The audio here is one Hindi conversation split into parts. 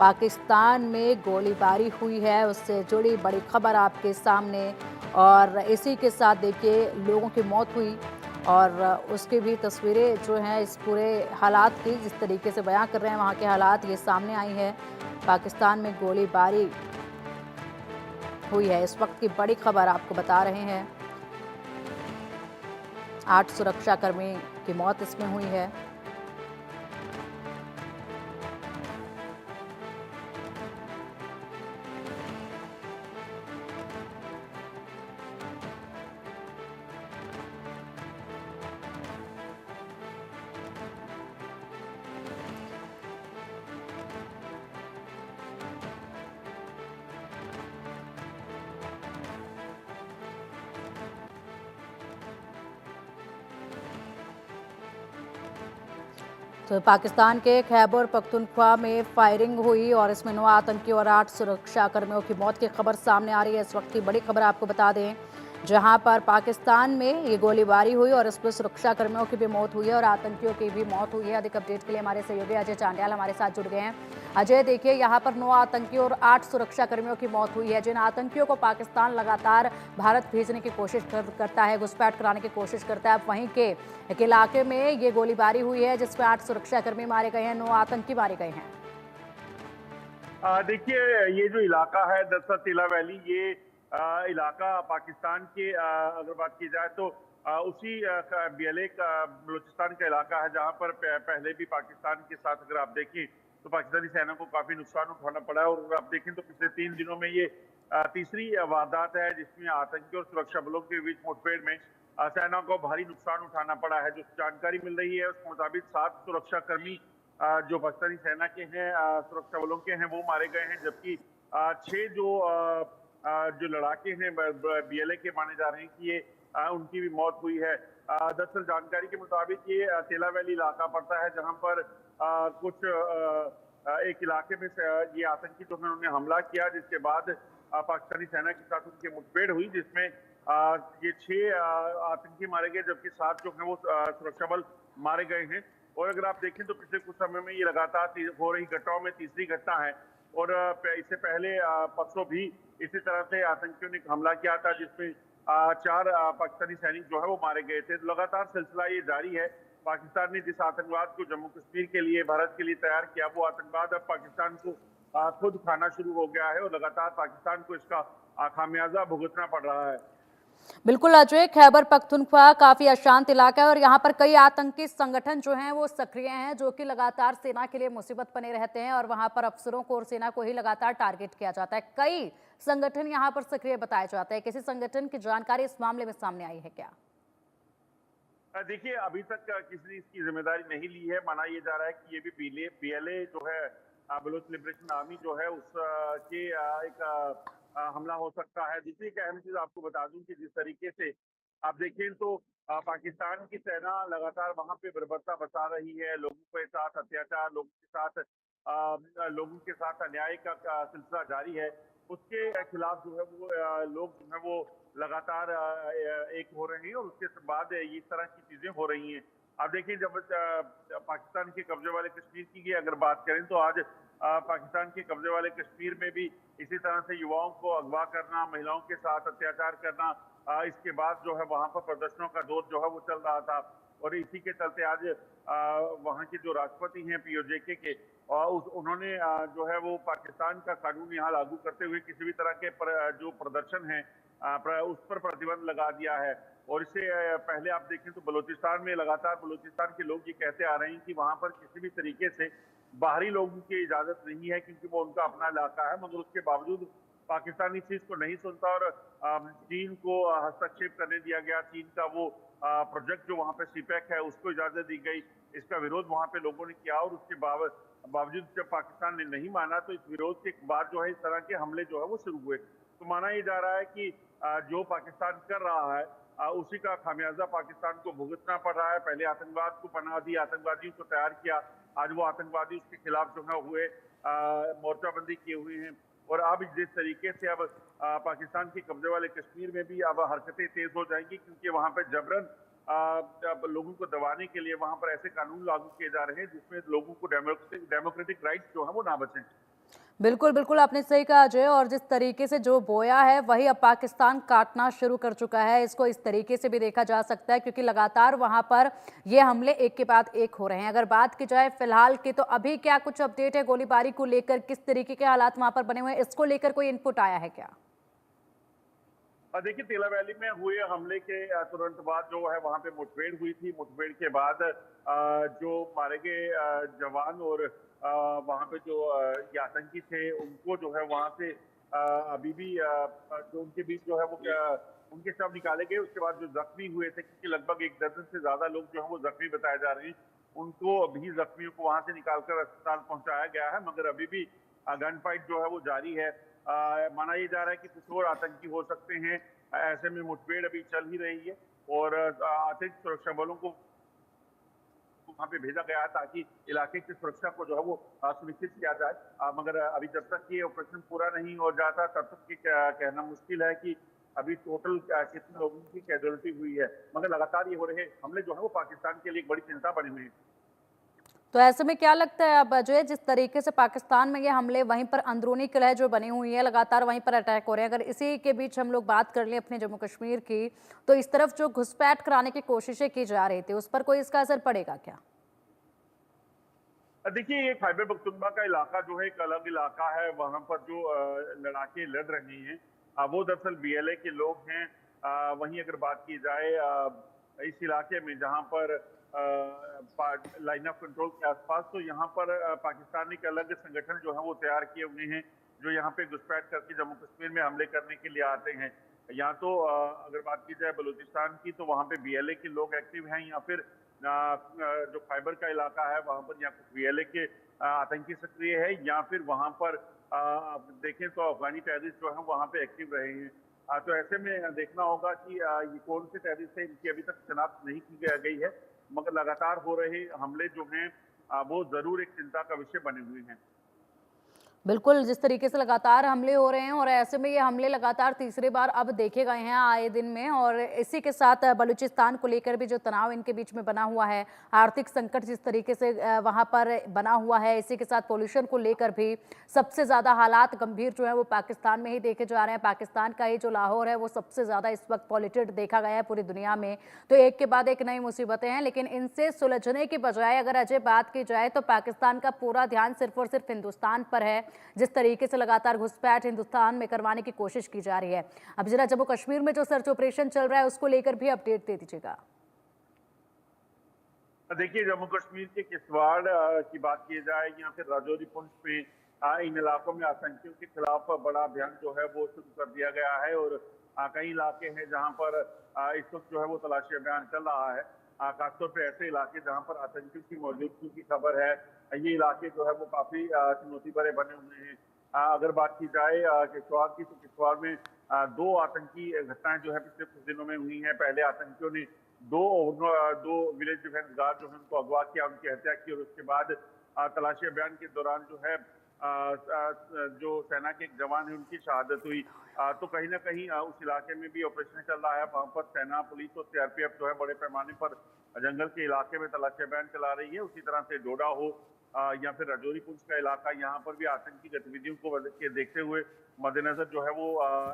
पाकिस्तान में गोलीबारी हुई है, उससे जुड़ी बड़ी खबर आपके सामने। और इसी के साथ देखिए लोगों की मौत हुई और उसकी भी तस्वीरें जो हैं इस पूरे हालात की, जिस तरीके से बयां कर रहे हैं वहां के हालात, ये सामने आई है। पाकिस्तान में गोलीबारी हुई है, इस वक्त की बड़ी खबर आपको बता रहे हैं। 8 सुरक्षाकर्मी की मौत इसमें हुई है। तो पाकिस्तान के खैबर पख्तूनख्वा में फायरिंग हुई और इसमें 9 आतंकी और 8 सुरक्षाकर्मियों की मौत की खबर सामने आ रही है। इस वक्त की बड़ी खबर आपको बता दें, जहां पर पाकिस्तान में ये गोलीबारी हुई और इसमें सुरक्षाकर्मियों की भी मौत हुई है और आतंकियों की भी मौत हुई है। अधिक अपडेट के लिए हमारे सहयोगी अजय चांडियाल हमारे साथ जुड़ गए हैं। अजय, देखिए यहाँ पर 9 आतंकी और 8 सुरक्षाकर्मियों की मौत हुई है। जिन आतंकियों को पाकिस्तान लगातार भारत भेजने की कोशिश करता है, घुसपैठ कराने की कोशिश करता है, वहीं के एक इलाके में ये गोलीबारी हुई है जिसमें 8 सुरक्षाकर्मी मारे गए हैं, 9 आतंकी मारे गए हैं। देखिए, ये जो इलाका है दरअसल तिला वैली, ये इलाका पाकिस्तान के अगर बात की जाए तो उसी बियले का बलूचिस्तान का इलाका है, जहां पर पहले भी पाकिस्तान के साथ अगर आप देखें तो पाकिस्तानी सेना को काफी नुकसान उठाना पड़ा है। और अगर आप देखें तो पिछले 3 दिनों में ये तीसरी वारदात है जिसमें आतंकी और सुरक्षा बलों के बीच मुठभेड़ में सेना को भारी नुकसान उठाना पड़ा है। जो जानकारी मिल रही है उसके मुताबिक 7 सुरक्षाकर्मी जो पाकिस्तानी सेना के हैं, सुरक्षा बलों के हैं, वो मारे गए हैं, जबकि 6 जो लड़ाके हैं बीएलए के माने जा रहे हैं कि ये उनकी भी मौत हुई है। दरअसल जानकारी के मुताबिक ये तेला वैली इलाका पड़ता है, जहां पर कुछ एक इलाके में ये आतंकी जो है उन्होंने हमला किया, जिसके बाद पाकिस्तानी सेना के साथ उनकी मुठभेड़ हुई, जिसमें ये 6 आतंकी मारे गए, जबकि 7 जो है वो सुरक्षा बल मारे गए हैं। और अगर आप देखें तो पिछले कुछ समय में ये लगातार हो रही घटनाओं में तीसरी घटना है। और इससे पहले परसों भी इसी तरह से आतंकियों ने हमला किया था, जिसमें 4 पाकिस्तानी सैनिक जो है वो मारे गए थे। लगातार सिलसिला ये जारी है। पाकिस्तान ने जिस आतंकवाद को जम्मू कश्मीर के लिए, भारत के लिए तैयार किया, वो आतंकवाद अब पाकिस्तान को खुद खाना शुरू हो गया है और लगातार पाकिस्तान को इसका खामियाजा भुगतना पड़ रहा है। बिल्कुल अजय, खैबर पख्तूनख्वा काफी अशांत इलाका है और यहाँ पर कई आतंकी संगठन जो हैं वो सक्रिय हैं, जो कि लगातार सेना के लिए मुसीबत बने रहते हैं और वहां पर अफसरों को और सेना को ही लगातार टारगेट किया जाता है। कई संगठन यहाँ पर सक्रिय बताए जाते हैं। किसी संगठन की जानकारी इस मामले में सामने आई है क्या? देखिए, अभी तक किसी ने इसकी जिम्मेदारी नहीं ली है। माना ये जा रहा है कि ये भी बीएलए जो है, बलूच लिबरेशन आर्मी जो है, उस के एक हमला हो सकता है। दूसरी एक अहम चीज आपको बता दूं कि जिस तरीके से आप देखें तो पाकिस्तान की सेना लगातार वहां पे बर्बरता बचा रही है, लोगों के साथ अत्याचार, लोगों के साथ अन्याय का सिलसिला जारी है। उसके खिलाफ जो है वो लोग जो है वो लगातार एक हो रहे हैं और उसके बाद इस तरह की चीजें हो रही हैं। आप देखिए, जब पाकिस्तान के कब्जे वाले कश्मीर की अगर बात करें तो आज पाकिस्तान के कब्जे वाले कश्मीर में भी इसी तरह से युवाओं को अगवा करना, महिलाओं के साथ अत्याचार करना, इसके बाद जो है वहां पर प्रदर्शनों का दौर जो है वो चल रहा था। और इसी के चलते आज वहां के जो राष्ट्रपति हैं पीओजेके के, उन्होंने जो है वो पाकिस्तान का कानून यहाँ लागू करते हुए किसी भी तरह के जो प्रदर्शन है उस पर प्रतिबंध लगा दिया है। और इससे पहले आप देखें तो बलूचिस्तान में लगातार बलूचिस्तान के लोग ये कहते आ रहे हैं कि वहां पर किसी भी तरीके से बाहरी लोगों की इजाजत नहीं है, क्योंकि वो उनका अपना इलाका है। मगर उसके बावजूद पाकिस्तान इस चीज को नहीं सुनता और चीन को हस्तक्षेप करने दिया गया। चीन का वो प्रोजेक्ट जो वहां पे सीपैक है उसको इजाजत दी गई। इसका विरोध वहां पे लोगों ने किया और उसके बावजूद जब पाकिस्तान ने नहीं माना तो इस विरोध के बाद जो है इस तरह के हमले जो है वो शुरू हुए। तो माना ये जा रहा है कि जो पाकिस्तान कर रहा है उसी का खामियाजा पाकिस्तान को भुगतना पड़ रहा है। पहले आतंकवाद को पनाह दी, आतंकवादियों को तैयार किया, आज वो आतंकवादी उसके खिलाफ जो है हुए मोर्चाबंदी किए हुए हैं। और अब जिस तरीके से अब पाकिस्तान के कब्जे वाले कश्मीर में भी अब हरकतें तेज हो जाएंगी, क्योंकि वहां पर जबरन अब लोगों को दबाने के लिए वहां पर ऐसे कानून लागू किए जा रहे हैं जिसमें लोगों को डेमोक्रेटिक राइट्स जो है वो ना बचें। बिल्कुल, बिल्कुल, आपने सही कहा अजय। और जिस तरीके से जो बोया है वही अब पाकिस्तान काटना शुरू कर चुका है। इसको इस तरीके से भी देखा जा सकता है क्योंकि लगातार वहां पर ये हमले एक के बाद एक हो रहे हैं। अगर बात की जाए फिलहाल की, तो अभी क्या कुछ अपडेट है गोलीबारी को लेकर? किस तरीके के हालात वहां पर बने हुए हैं, इसको लेकर कोई इनपुट आया है क्या? देखिए, तेला वैली में हुए हमले के तुरंत बाद जो है वहां पे मुठभेड़ हुई थी। मुठभेड़ के बाद जो मारे गए जवान और वहां पे जो ये आतंकी थे उनको जो है वहां से अभी भी जो उनके बीच जो है वो उनके शव निकाले गए। उसके बाद जो जख्मी हुए थे, क्योंकि लगभग 1 दर्जन से ज्यादा लोग जो है वो जख्मी बताए जा रहे हैं, उनको अभी जख्मियों को वहां से निकालकर अस्पताल पहुंचाया गया है। मगर अभी भी गन फाइट जो है वो जारी है। माना ये जा रहा है कि कुछ और आतंकी हो सकते हैं। ऐसे में मुठभेड़ अभी चल ही रही है और अतिरिक्त सुरक्षा बलों को वहां पे भेजा गया है ताकि इलाके की सुरक्षा को जो है वो सुनिश्चित किया जाए। मगर अभी जब तक ये ऑपरेशन पूरा नहीं हो जाता तब तक ये कहना मुश्किल है कि अभी टोटल कितने लोगों की कैजुअलिटी हुई है। मगर लगातार ये हो रहे हमले जो है वो पाकिस्तान के लिए एक बड़ी चिंता बनी हुई है। तो ऐसे में क्या लगता है अब अजय, जिस तरीके से पाकिस्तान में ये हमले, वहीं पर अंदरूनी कलह जो बनी हुई है, लगातार वहीं पर अटैक हो रहे हैं, अगर इसी के बीच हम लोग बात कर लें अपने जम्मू कश्मीर की, तो इस तरफ जो घुसपैठ कराने की कोशिशें की जा रही थी उस पर कोई इसका असर पड़ेगा क्या? देखिए, ये खैबर पख्तूनख्वा का इलाका जो है एक अलग इलाका है। वहां पर जो लड़ाके लड़ रही हैं वो दरअसल बीएलए के लोग हैं। वहीं अगर बात की जाए इस इलाके में जहां पर लाइन ऑफ कंट्रोल के आसपास, तो यहाँ पर पाकिस्तान ने एक अलग संगठन जो है वो तैयार किए हुए हैं जो यहाँ पे घुसपैठ करके जम्मू कश्मीर में हमले करने के लिए आते हैं। या तो अगर बात की जाए बलूचिस्तान की, तो वहाँ पे बीएलए के लोग एक्टिव हैं, या फिर जो खैबर का इलाका है वहां पर या कुछ बीएलए के आतंकी सक्रिय है, या फिर वहां पर आप देखें तो अफगानी टेररिस्ट जो है वहां पे एक्टिव रहे हैं। तो ऐसे में देखना होगा कि ये कौन से टेररिस्ट है, इनकी अभी तक शिनाख्त नहीं की गई है। मगर लगातार हो रहे हमले जो हैं वो जरूर एक चिंता का विषय बने हुए हैं। बिल्कुल, जिस तरीके से लगातार हमले हो रहे हैं और ऐसे में ये हमले लगातार तीसरी बार अब देखे गए हैं आए दिन में, और इसी के साथ बलूचिस्तान को लेकर भी जो तनाव इनके बीच में बना हुआ है, आर्थिक संकट जिस तरीके से वहां पर बना हुआ है, इसी के साथ पोल्यूशन को लेकर भी सबसे ज्यादा हालात गंभीर जो है वो पाकिस्तान में ही देखे जा रहे हैं। पाकिस्तान का ही जो लाहौर है वो सबसे ज्यादा इस वक्त पॉल्यूटेड देखा गया है पूरी दुनिया में। तो एक के बाद एक नई मुसीबतें हैं, लेकिन इनसे सुलझने के बजाय अगर अजय बात की जाए तो पाकिस्तान का पूरा ध्यान सिर्फ और सिर्फ हिंदुस्तान पर है। जिस तरीके से लगातार घुसपैठ हिंदुस्तान में करवाने की कोशिश की जा रही है। अब जरा जम्मू कश्मीर में जो सर्च ऑपरेशन चल रहा है उसको लेकर भी अपडेट दे दीजिएगा। देखिए, जम्मू कश्मीर के किश्तवाड़ की बात की जाए या फिर राजौरी पुंछ में इन इलाकों में आतंकियों के खिलाफ बड़ा अभियान जो है वो शुरू कर दिया गया है। और कई इलाके हैं जहां पर इस वक्त जो है वो तलाशी अभियान चल रहा है। खासतौर पर ऐसे इलाके जहां पर आतंकियों की मौजूदगी की खबर है, ये इलाके जो है वो काफी चुनौती भरे बने हुए हैं। अगर बात की जाए किश्तवाड़ की, तो किश्तवाड़ में 2 आतंकी घटनाएं जो है पिछले कुछ दिनों में हुई हैं। पहले आतंकियों ने दो विलेज डिफेंस गार्ड जो है उनको अगवा किया, उनकी हत्या की, और उसके बाद तलाशी अभियान के दौरान जो है जो सेना के एक जवान है उनकी शहादत हुई। तो कहीं ना कहीं उस इलाके में भी ऑपरेशन चल रहा है। वहां पर सेना, पुलिस और सीआरपीएफ जो है बड़े पैमाने पर जंगल के इलाके में तलाशी अभियान चला रही है। उसी तरह से डोडा हो या फिर राजौरी पुंछ का इलाका, यहाँ पर भी आतंकी गतिविधियों को देखते हुए मद्देनजर जो है वो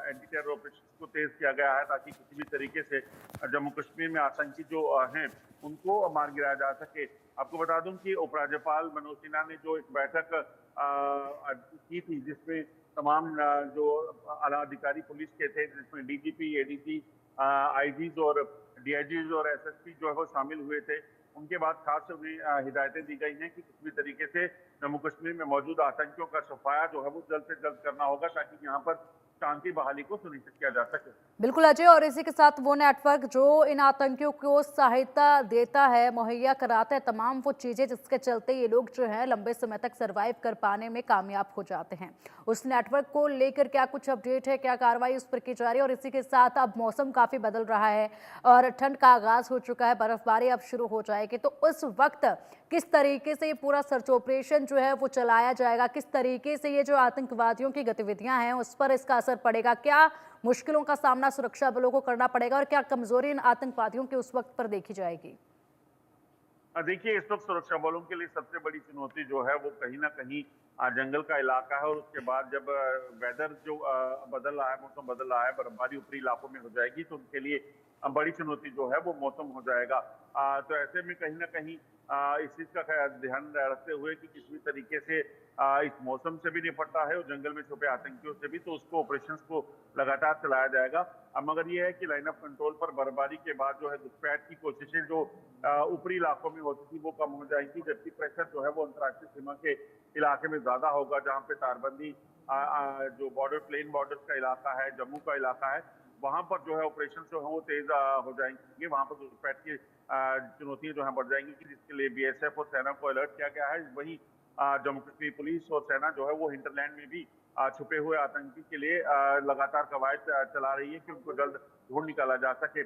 एंटी टेरर ऑपरेशन को तेज किया गया है ताकि किसी भी तरीके से जम्मू कश्मीर में आतंकी जो हैं उनको मार गिराया जा सके। आपको बता दूं कि उपराज्यपाल मनोज सिन्हा ने जो एक बैठक की थी जिसमें तमाम जो आला अधिकारी पुलिस के थे, जिसमें डीजीपी, एडीजी, आईजीज और डीआईजीज और एसएसपी जो है वो शामिल हुए थे। उनके बाद खास उन्हें हिदायतें दी गई हैं कि किसी भी तरीके से जम्मू कश्मीर में मौजूद आतंकियों का सफाया जो है वो जल्द से जल्द करना होगा ताकि यहाँ पर शांति बहाली को सुनिश्चित किया जा सके। बिल्कुल अजय, और इसी के साथ वो नेटवर्क जो इन आतंकियों को सहायता देता है, मुहैया कराता है तमाम वो चीजें जिसके चलते ये लोग जो है लंबे समय तक सरवाइव कर पाने में कामयाब हो जाते हैं, उस नेटवर्क को लेकर क्या कुछ अपडेट है, क्या कार्रवाई उस पर की जा रही है? और इसी के साथ अब मौसम काफी बदल रहा है और ठंड का आगाज हो चुका है, बर्फबारी अब शुरू हो जाएगी, तो उस वक्त किस तरीके से ये पूरा सर्च ऑपरेशन जो है वो चलाया जाएगा? किस तरीके से ये जो आतंकवादियों की गतिविधियां हैं उस पर इसका असर पड़ेगा? क्या मुश्किलों का सामना सुरक्षा बलों को करना पड़ेगा और क्या कमजोरी इन आतंकवादियों के उस वक्त पर देखी जाएगी? देखिए, इस वक्त सुरक्षा बलों के लिए सबसे बड़ी चुनौती जो है वो कहीं ना कहीं जंगल का इलाका है, और उसके बाद जब वेदर जो बदल रहा है, मौसम बदल रहा है, बर्फबारी ऊपरी इलाकों में हो जाएगी, तो उनके लिए बड़ी चुनौती जो है वो मौसम हो जाएगा। तो ऐसे में कहीं ना कहीं इस चीज का ध्यान रखते हुए कि किसी भी तरीके से इस मौसम से भी निपटना है और जंगल में छुपे आतंकियों से भी, तो उसको ऑपरेशंस को लगातार चलाया जाएगा। मगर ये है कि लाइन ऑफ कंट्रोल पर बर्फबारी के बाद जो है घुसपैठ की कोशिशें जो ऊपरी इलाकों में होती थी वो कम हो जाएंगी, जबकि प्रेशर जो है वो अंतर्राष्ट्रीय सीमा के इलाके में ज्यादा होगा, जहाँ पे तारबंदी जो बॉर्डर प्लेन बॉर्डर का इलाका है, जम्मू का इलाका है, वहां पर जो है ऑपरेशन जो है वो तेज हो जाएंगे। वहां पर घुसपैठ की चुनौतियां जो है बढ़ जाएंगी, जिसके लिए बीएसएफ और सेना को अलर्ट किया गया है। वहीं जम्मू कश्मीर पुलिस और सेना जो है वो हिंटरलैंड में भी छुपे हुए आतंकी के लिए लगातार कवायद चला रही है कि उनको जल्द ढूंढ निकाला जा सके।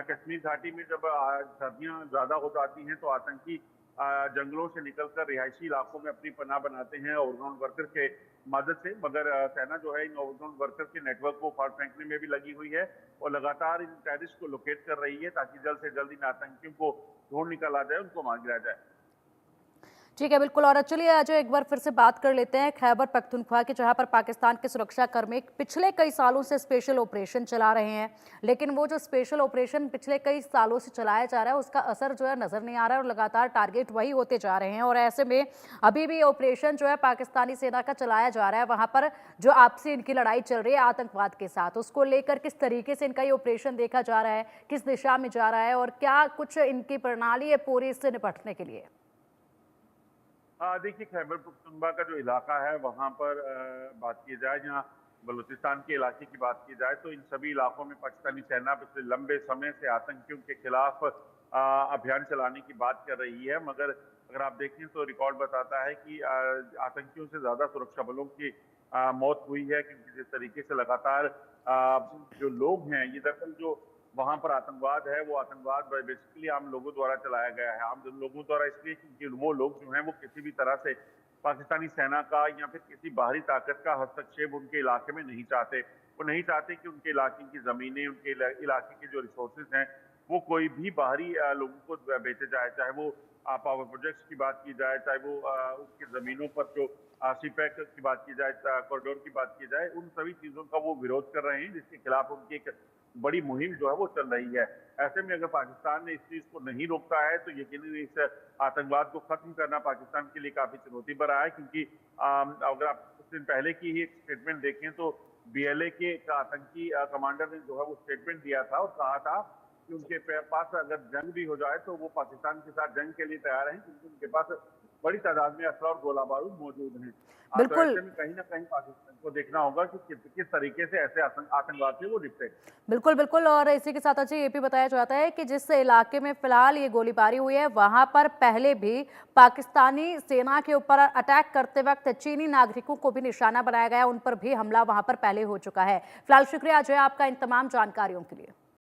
कश्मीर घाटी में जब सर्दियां ज्यादा हो जाती हैं तो आतंकी जंगलों से निकलकर रिहायशी इलाकों में अपनी पनाह बनाते हैं ओवरग्राउंड वर्कर के मदद से। मगर सेना जो है इन ओवरग्राउंड वर्कर के नेटवर्क को फाड़ फेंकने में भी लगी हुई है और लगातार इन टेररिस्ट को लोकेट कर रही है, ताकि जल्द से जल्द इन आतंकियों को ढूंढ निकाला जाए, उनको मार गिराया जाए। ठीक है, बिल्कुल। और चलिए अजय, एक बार फिर से बात कर लेते हैं खैबर पख्तूनख्वा की, जहां पर पाकिस्तान के सुरक्षा कर्मी पिछले कई सालों से स्पेशल ऑपरेशन चला रहे हैं, लेकिन वो जो स्पेशल ऑपरेशन पिछले कई सालों से चलाया जा रहा है उसका असर जो है नजर नहीं आ रहा है, और लगातार टारगेट वही होते जा रहे हैं। और ऐसे में अभी भी ऑपरेशन जो है पाकिस्तानी सेना का चलाया जा रहा है, वहां पर जो आपसी इनकी लड़ाई चल रही है आतंकवाद के साथ, उसको लेकर किस तरीके से इनका ये ऑपरेशन देखा जा रहा है, किस दिशा में जा रहा है, और क्या कुछ इनकी प्रणाली है पूरी इससे निपटने के लिए? देखिए, खैबर पख्तूनख्वा का जो इलाका है वहां पर बात की जाए, जहाँ बलूचिस्तान के इलाके की बात की जाए, तो इन सभी इलाकों में पाकिस्तानी सेना पिछले लंबे समय से आतंकियों के खिलाफ अभियान चलाने की बात कर रही है। मगर अगर आप देखें तो रिकॉर्ड बताता है कि आतंकियों से ज्यादा सुरक्षा बलों की मौत हुई है, क्योंकि जिस तरीके से लगातार जो लोग हैं, ये दरअसल जो वहां पर आतंकवाद है वो आतंकवाद बेसिकली आम लोगों द्वारा चलाया गया है। आम लोगों द्वारा इसलिए क्योंकि वो लोग जो हैं वो किसी भी तरह से पाकिस्तानी सेना का या फिर किसी बाहरी ताकत का हस्तक्षेप उनके इलाके में नहीं चाहते। वो नहीं चाहते कि उनके इलाके की जमीनें, उनके इलाके के जो रिसोर्सेज हैं वो कोई भी बाहरी लोगों को बेचे जाए, चाहे वो पावर प्रोजेक्ट्स की बात की जाए, चाहे वो उनकी जमीनों पर जो सीपैक की बात की जाए, कॉरिडोर की बात की जाए, उन सभी चीजों का वो विरोध कर रहे हैं, जिसके खिलाफ उनकी एक बड़ी मुहिम जो है वो चल रही है। ऐसे में अगर पाकिस्तान ने इस चीज को नहीं रोकता है तो यकीनन इस आतंकवाद को खत्म करना पाकिस्तान के लिए काफी चुनौती भरा है, क्योंकि अगर आप कुछ दिन पहले की ही एक स्टेटमेंट देखें तो बीएलए के एक आतंकी कमांडर ने जो है वो स्टेटमेंट दिया था और कहा था कि उनके पास अगर जंग भी हो जाए तो वो पाकिस्तान के साथ जंग के लिए तैयार हैं, क्योंकि उनके पास बड़ी तादाद में असला और गोला बारूद मौजूद हैं। तो बिल्कुल, ऐसे में कहीं ना कहीं पाकिस्तान को देखना होगा कि किस तरीके से ऐसे आतंकवाद से वो निपटे। बिल्कुल, बिल्कुल। और इसी के साथ अच्छा ये भी बताया जाता है कि जिस इलाके में फिलहाल ये गोलीबारी हुई है वहां पर पहले भी पाकिस्तानी सेना के ऊपर अटैक करते वक्त चीनी नागरिकों को भी निशाना बनाया गया, उन पर भी हमला वहां पर पहले हो चुका है। फिलहाल शुक्रिया अजय आपका इन तमाम जानकारियों के लिए।